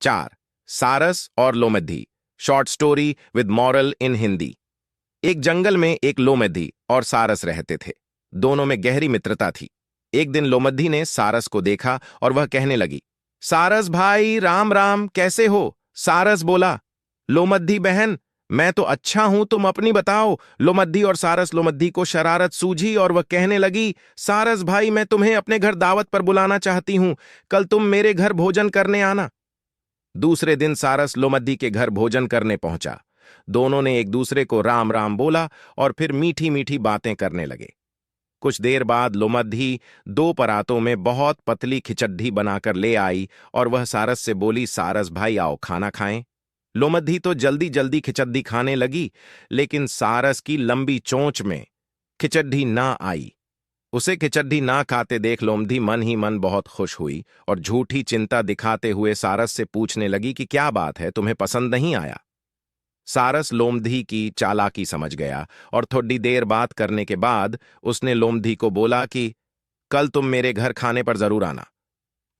4. सारस और लोमधी, short story with moral इन हिंदी। एक जंगल में एक लोमधी और सारस रहते थे। दोनों में गहरी मित्रता थी। एक दिन लोमधी ने सारस को देखा और वह कहने लगी, सारस भाई राम राम, कैसे हो? सारस बोला, लोमधी बहन मैं तो अच्छा हूं, तुम अपनी बताओ। लोमधी और सारस लोमधी को शरारत सूझी और वह कहने लगी, सारस भाई मैं तुम्हें अपने घर दावत पर बुलाना चाहती हूं, कल तुम मेरे घर भोजन करने आना। दूसरे दिन सारस लोमधी के घर भोजन करने पहुंचा। दोनों ने एक दूसरे को राम राम बोला और फिर मीठी मीठी बातें करने लगे। कुछ देर बाद लोमधी 2 परातों में बहुत पतली खिचड्डी बनाकर ले आई और वह सारस से बोली, सारस भाई आओ खाना खाएं। लोमधी तो जल्दी जल्दी खिचड्डी खाने लगी, लेकिन सारस की लंबी चोंच में खिचड्डी ना आई। उसे खिचड्डी ना खाते देख लोमधी मन ही मन बहुत खुश हुई और झूठी चिंता दिखाते हुए सारस से पूछने लगी कि क्या बात है, तुम्हें पसंद नहीं आया? सारस लोमधी की चालाकी समझ गया और थोड़ी देर बात करने के बाद उसने लोमधी को बोला कि कल तुम मेरे घर खाने पर जरूर आना।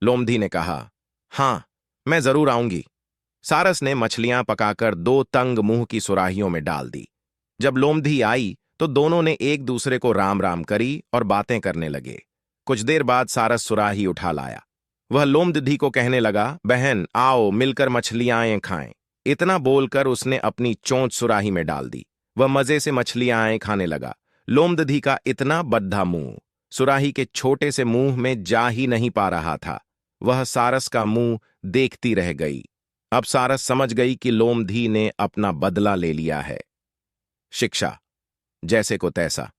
लोमधी ने कहा, हां मैं जरूर आऊंगी। सारस ने मछलियां पकाकर 2 तंग मुंह की सुराहियों में डाल दी। जब लोमधी आई तो दोनों ने एक दूसरे को राम राम करी और बातें करने लगे। कुछ देर बाद सारस सुराही उठा लाया। वह लोमधी को कहने लगा, बहन आओ मिलकर मछलियां खाएं। इतना बोलकर उसने अपनी चोंच सुराही में डाल दी। वह मजे से मछलियां खाने लगा। लोमधी का इतना बद्धा मुंह सुराही के छोटे से मुंह में जा ही नहीं पा रहा था। वह सारस का मुंह देखती रह गई। अब सारस समझ गई कि लोमधी ने अपना बदला ले लिया है। शिक्षा, जैसे को तैसा।